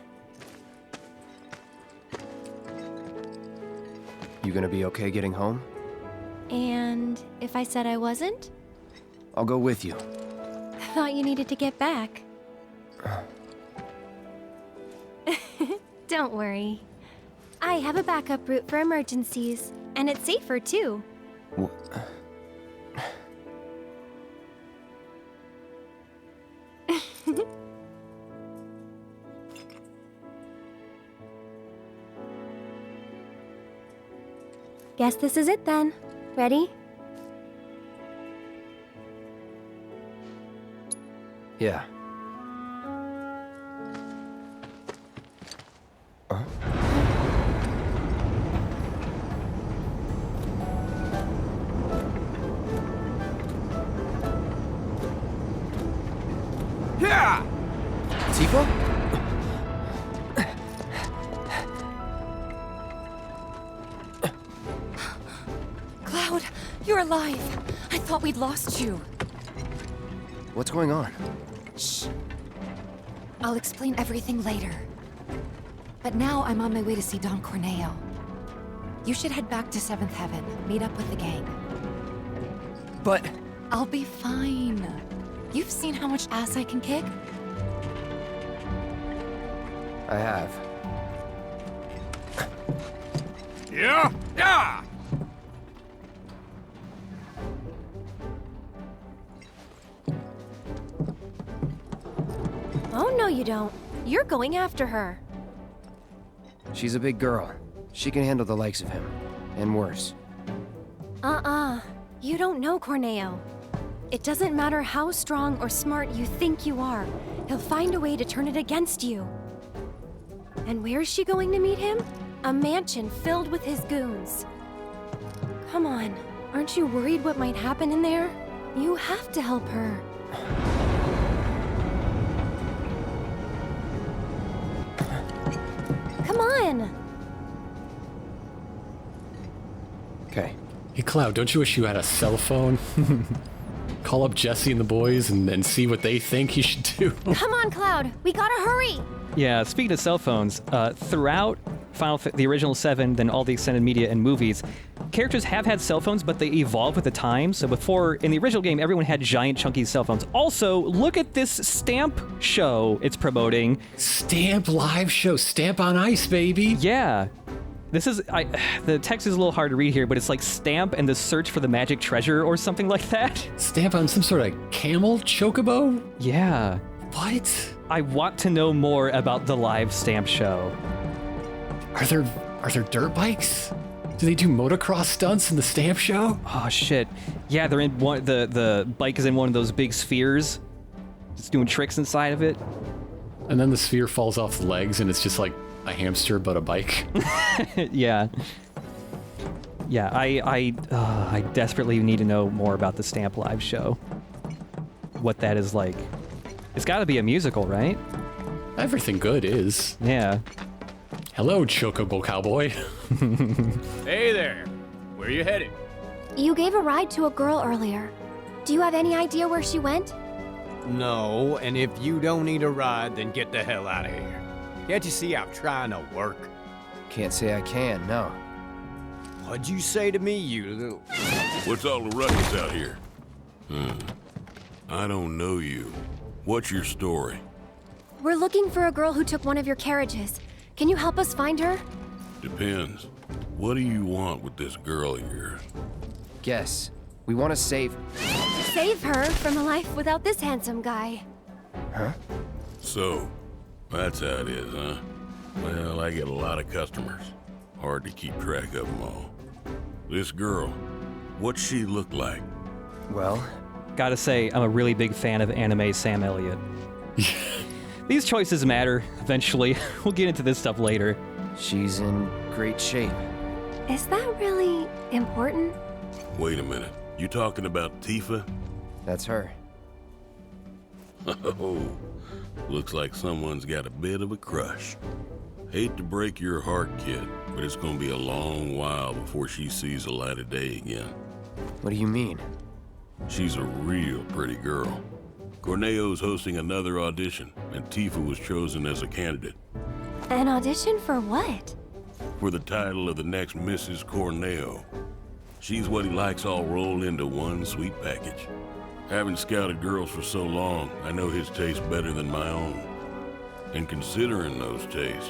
You gonna be okay getting home? And if I said I wasn't? I'll go with you. I thought you needed to get back. Don't worry. I have a backup route for emergencies, and it's safer too. Guess this is it then. Ready? Yeah. Yeah! Tifa? Cloud, you're alive. I thought we'd lost you. What's going on? Shh. I'll explain everything later. But now I'm on my way to see Don Corneo. You should head back to 7th Heaven, meet up with the gang. But... I'll be fine. You've seen how much ass I can kick? I have. Yeah? Ah! Oh, no you don't. You're going after her. She's a big girl. She can handle the likes of him. And worse. You don't know Corneo. It doesn't matter how strong or smart you think you are. He'll find a way to turn it against you. And where is she going to meet him? A mansion filled with his goons. Come on, aren't you worried what might happen in there? You have to help her. Come on! Okay. Hey, Cloud, don't you wish you had a cell phone? Call up Jesse and the boys and see what they think you should do. Come on, Cloud! We gotta hurry! Yeah, speaking of cell phones, throughout the original 7, then all the extended media and movies, characters have had cell phones, but they evolve with the time. So before, in the original game, everyone had giant, chunky cell phones. Also, look at this Stamp show it's promoting. Stamp live show, Stamp on Ice, baby. Yeah. This is, the text is a little hard to read here, but it's like Stamp and the Search for the Magic Treasure or something like that. Stamp on some sort of camel chocobo? Yeah. What? I want to know more about the live Stamp show. Are there dirt bikes? Do they do motocross stunts in the Stamp show? Oh shit. Yeah, they're in one, the bike is in one of those big spheres. It's doing tricks inside of it. And then the sphere falls off the legs and it's just like a hamster but a bike. Yeah. Yeah, I desperately need to know more about the Stamp live show. What that is like. It's got to be a musical, right? Everything good is. Yeah. Hello, Chocobo Cowboy. Hey there. Where you headed? You gave a ride to a girl earlier. Do you have any idea where she went? No, and if you don't need a ride, then get the hell out of here. Can't you see I'm trying to work? Can't say I can, no. What'd you say to me, you little... What's all the ruckus out here? I don't know you. What's your story? We're looking for a girl who took one of your carriages. Can you help us find her? Depends. What do you want with this girl of yours? Guess. We want to save... Save her from a life without this handsome guy. Huh? So, that's how it is, huh? Well, I get a lot of customers. Hard to keep track of them all. This girl, what's she look like? Well... Gotta say, I'm a really big fan of anime Sam Elliott. These choices matter, eventually. We'll get into this stuff later. She's in great shape. Is that really important? Wait a minute. You talking about Tifa? That's her. Oh, looks like someone's got a bit of a crush. Hate to break your heart, kid, but it's gonna be a long while before she sees the light of day again. What do you mean? She's a real pretty girl. Corneo's hosting another audition, and Tifa was chosen as a candidate. An audition for what? For the title of the next Mrs. Corneo. She's what he likes all rolled into one sweet package. Having scouted girls for so long, I know his taste better than my own. And considering those tastes,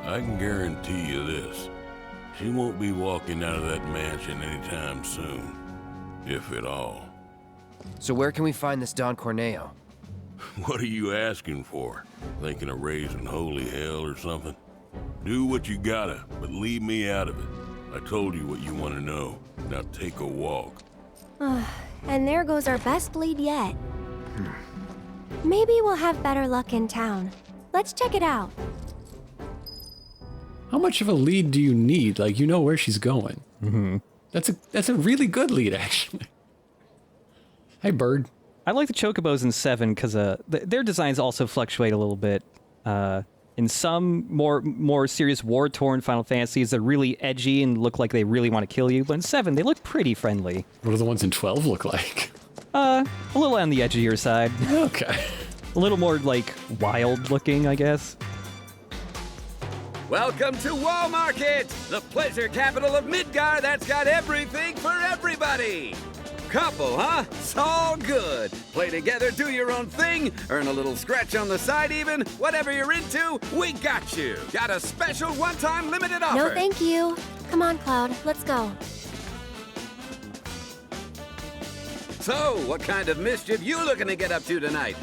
I can guarantee you this. She won't be walking out of that mansion anytime soon. If at all. So where can we find this Don Corneo? What are you asking for? Thinking of raising holy hell or something? Do what you gotta, but leave me out of it. I told you what you want to know. Now take a walk. And there goes our best lead yet. Maybe we'll have better luck in town. Let's check it out. How much of a lead do you need? Like, you know where she's going. Mm-hmm. That's a really good lead, actually. Hey, bird. I like the chocobos in 7 because their designs also fluctuate a little bit. In some more serious war-torn Final Fantasies, they're really edgy and look like they really want to kill you. But in 7, they look pretty friendly. What do the ones in 12 look like? A little on the edgier side. Okay. A little more, like, wild-looking, I guess. Welcome to Wall Market, the pleasure capital of Midgar that's got everything for everybody. Couple, huh? It's all good. Play together, do your own thing, earn a little scratch on the side even. Whatever you're into, we got you. Got a special one-time limited offer. No, thank you. Come on, Cloud, let's go. So, what kind of mischief you looking to get up to tonight?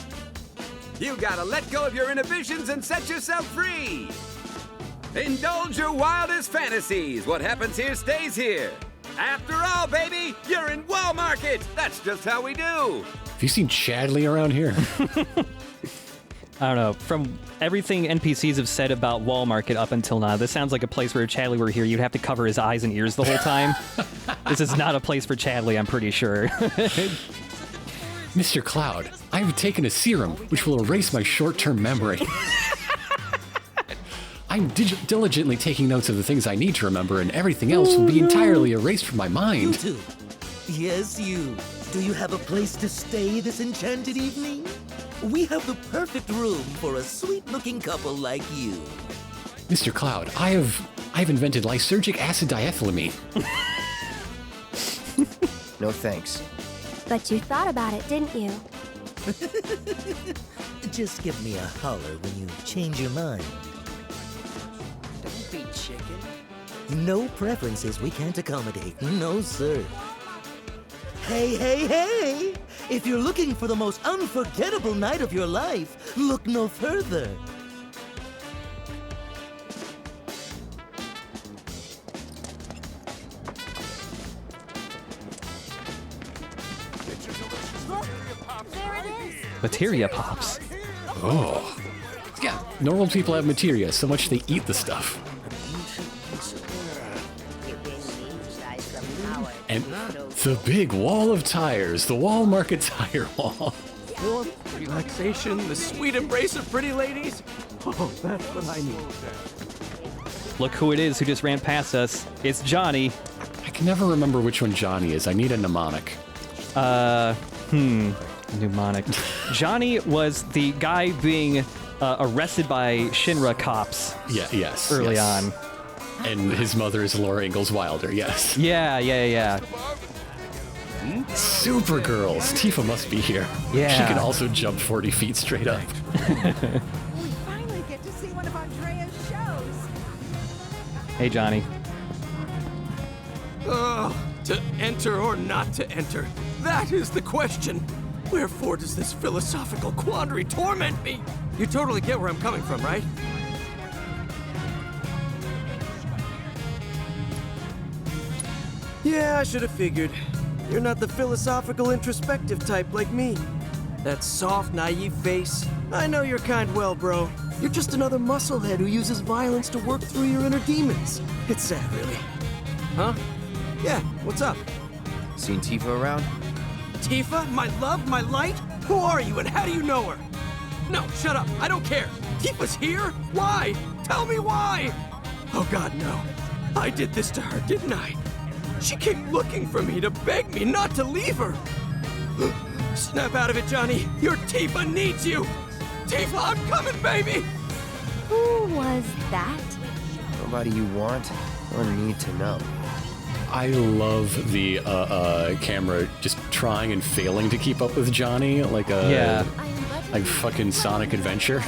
You gotta let go of your inhibitions and set yourself free. Indulge your wildest fantasies. What happens here stays here. After all, baby, you're in Wall Market. That's just how we do. Have you seen Chadley around here? I don't know. From everything NPCs have said about Wall Market up until now, this sounds like a place where if Chadley were here, you'd have to cover his eyes and ears the whole time. This is not a place for Chadley, I'm pretty sure. Mr. Cloud, I have taken a serum which will erase my short-term memory. I'm diligently taking notes of the things I need to remember, and everything else will be entirely erased from my mind. You two. Yes, you. Do you have a place to stay this enchanted evening? We have the perfect room for a sweet-looking couple like you. Mr. Cloud, I've invented lysergic acid diethylamine. No thanks. But you thought about it, didn't you? Just give me a holler when you change your mind. Don't be chicken. No preferences we can't accommodate. No, sir. Hey, hey, hey! If you're looking for the most unforgettable night of your life, look no further. There it is. Materia pops. Oh. Yeah, normal people have materia, so much they eat the stuff. And the big wall of tires, the Wall Market tire wall. Relaxation, the sweet embrace of pretty ladies. Oh, that's what I need. Look who it is who just ran past us. It's Johnny. I can never remember which one Johnny is. I need a mnemonic. Mnemonic. Johnny was the guy being arrested by Shinra cops. Yes. Early on. And his mother is Laura Ingalls Wilder, yes. Yeah. Supergirls. Tifa must be here. Yeah. She can also jump 40 feet straight up. We finally get to see one of Andrea's shows. Hey, Johnny. To enter or not to enter? That is the question. Wherefore does this philosophical quandary torment me? You totally get where I'm coming from, right? Yeah, I should have figured. You're not the philosophical, introspective type like me. That soft, naive face. I know your kind well, bro. You're just another musclehead who uses violence to work through your inner demons. It's sad, really. Huh? Yeah, what's up? Seen Tifa around? Tifa? My love? My light? Who are you and how do you know her? No, shut up. I don't care. Tifa's here? Why? Tell me why! Oh god, no. I did this to her, didn't I? She came looking for me to beg me not to leave her. Snap out of it, Johnny. Your Tifa needs you. Tifa, I'm coming, baby. Who was that? Nobody you want or need to know. I love the camera just trying and failing to keep up with Johnny, like fucking Sonic Adventure.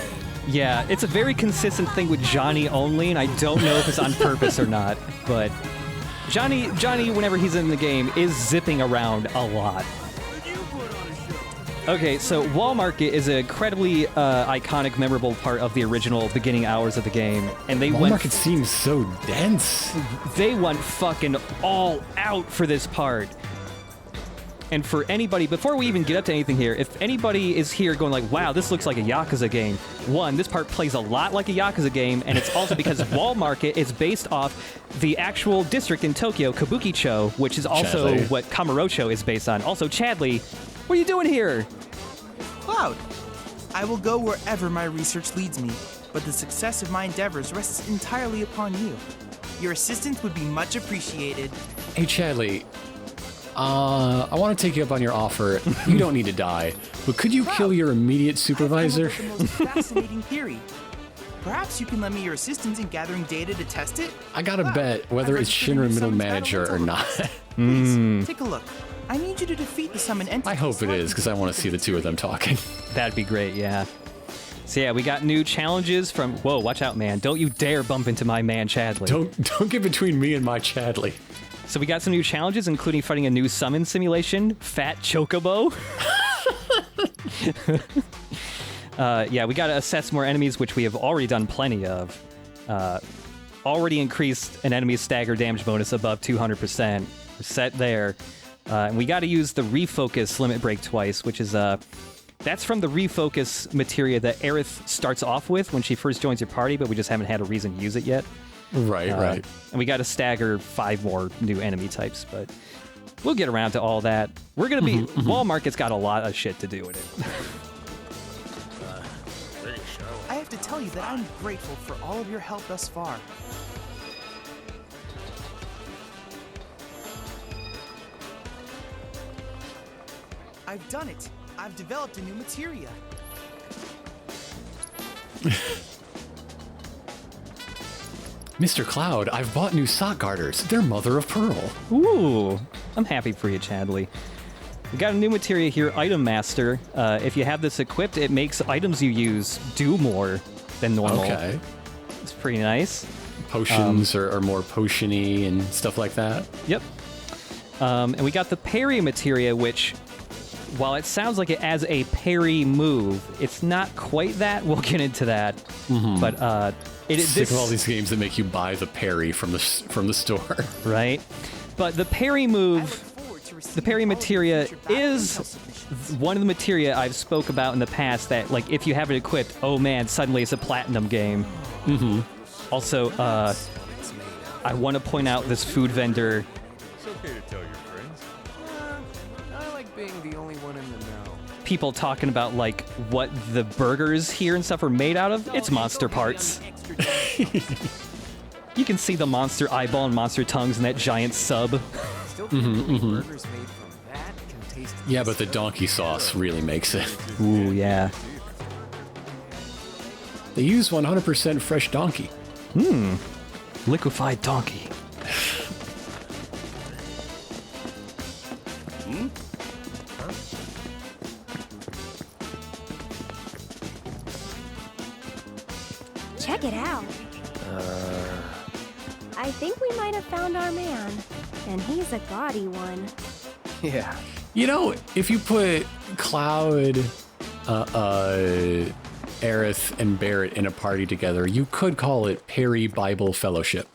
Yeah, it's a very consistent thing with Johnny only, and I don't know if it's on purpose or not, but Johnny, whenever he's in the game, is zipping around a lot. Okay, so Wall Market is an incredibly iconic, memorable part of the original beginning hours of the game, and Wall Market seems so dense. They went fucking all out for this part. And for anybody, before we even get up to anything here, if anybody is here going like, wow, this looks like a Yakuza game, one, this part plays a lot like a Yakuza game, and it's also because Wall Market is based off the actual district in Tokyo, Kabukicho, which is also Chadley. what Kamurocho is based on. Also, Chadley, what are you doing here? Cloud. I will go wherever my research leads me, but the success of my endeavors rests entirely upon you. Your assistance would be much appreciated. Hey, Chadley. I want to take you up on your offer. You don't need to die, but could you kill your immediate supervisor? I've come up with the most fascinating theory. Perhaps you can lend me your assistance in gathering data to test it? I gotta bet whether it's Shinra middle manager or not. Please, take a look. I need you to defeat the summon entity. I hope it is, because I want to see the two of them talking. That'd be great, yeah. So yeah, we got new challenges from... Whoa, watch out, man. Don't you dare bump into my man, Chadley. Don't get between me and my Chadley. So we got some new challenges, including fighting a new summon simulation, Fat Chocobo. Yeah, we got to assess more enemies, which we have already done plenty of. Already increased an enemy's stagger damage bonus above 200%. We're set there. And we got to use the refocus limit break twice, which is that's from the refocus materia that Aerith starts off with when she first joins your party, but we just haven't had a reason to use it yet. Right. And we got to stagger 5 more new enemy types, but we'll get around to all that. We're going to be... Wall Market's got a lot of shit to do with it. I have to tell you that I'm grateful for all of your help thus far. I've done it. I've developed a new materia. Mr. Cloud, I've bought new sock garters. They're mother of pearl. Ooh, I'm happy for you, Chadley. We got a new materia here, Item Master. If you have this equipped, it makes items you use do more than normal. Okay. It's pretty nice. Potions are more potion-y and stuff like that. Yep. And we got the parry materia, which, while it sounds like it adds a parry move, it's not quite that. We'll get into that. But Sick of all these games that make you buy the parry from the store. Right. But the parry move, the parry materia is one of the materia I've spoke about in the past that, like, if you have it equipped, oh man, suddenly it's a platinum game. Also, I want to point out this food vendor. It's okay to tell your friends. I like being the only one in the know. People talking about, like, what the burgers here and stuff are made out of. It's monster parts. You can see the monster eyeball and monster tongues in that giant sub. Yeah, but the donkey sauce really makes it. Ooh, yeah. They use 100% fresh donkey. Liquefied donkey. Check it out. I think we might have found our man. And he's a gaudy one. Yeah. You know, if you put Cloud, Aerith, and Barrett in a party together, you could call it Perry Bible Fellowship.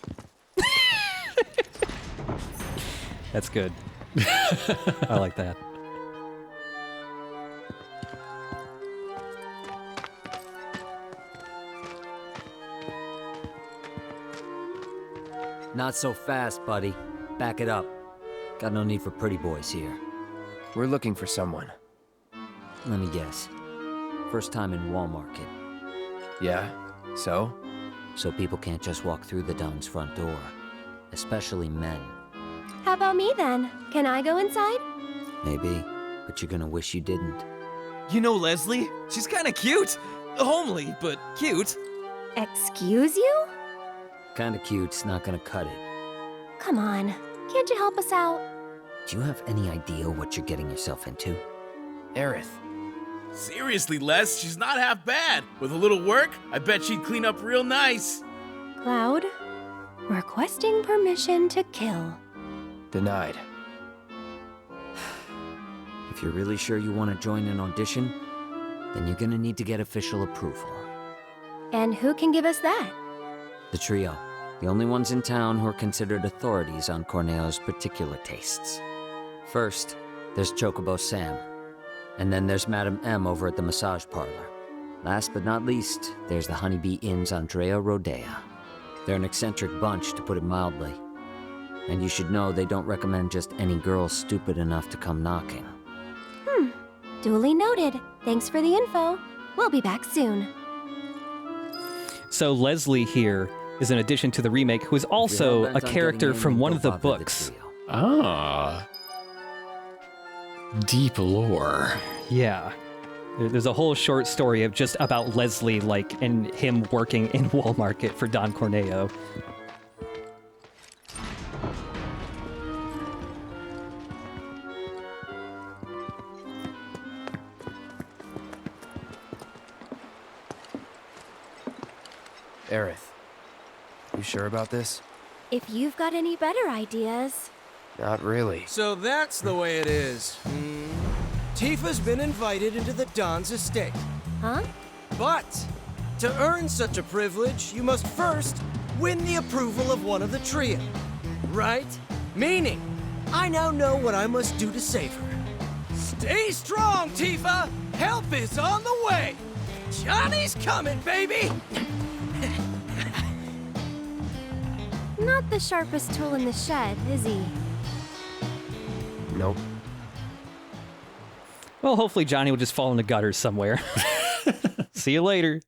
That's good. I like that. Not so fast, buddy. Back it up. Got no need for pretty boys here. We're looking for someone. Let me guess. First time in Wall Market. Yeah? So? So people can't just walk through the Don's front door. Especially men. How about me then? Can I go inside? Maybe, but you're gonna wish you didn't. You know Leslie? She's kinda cute. Homely, but cute. Excuse you? Kinda cute's not gonna cut it. Come on. Can't you help us out? Do you have any idea what you're getting yourself into? Aerith. Seriously, Les, she's not half bad. With a little work, I bet she'd clean up real nice. Cloud, requesting permission to kill. Denied. If you're really sure you want to join an audition, then you're gonna need to get official approval. And who can give us that? The trio. The only ones in town who are considered authorities on Corneo's particular tastes. First, there's Chocobo Sam. And then there's Madam M over at the massage parlor. Last but not least, there's the Honeybee Inn's Andrea Rodea. They're an eccentric bunch, to put it mildly. And you should know they don't recommend just any girl stupid enough to come knocking. Duly noted. Thanks for the info. We'll be back soon. So Leslie here is an addition to the remake, who is also a character from one of the books. Ah. Deep lore. Yeah. There's a whole short story of just about Leslie, like, and him working in Wall Market for Don Corneo. Aerith, you sure about this? If you've got any better ideas. Not really. So that's the way it is. Tifa's been invited into the Don's estate. Huh? But to earn such a privilege, you must first win the approval of one of the trio. Right? Meaning, I now know what I must do to save her. Stay strong, Tifa! Help is on the way! Johnny's coming, baby! Not the sharpest tool in the shed, is he? Nope. Well, hopefully Johnny will just fall in the gutters somewhere. See you later.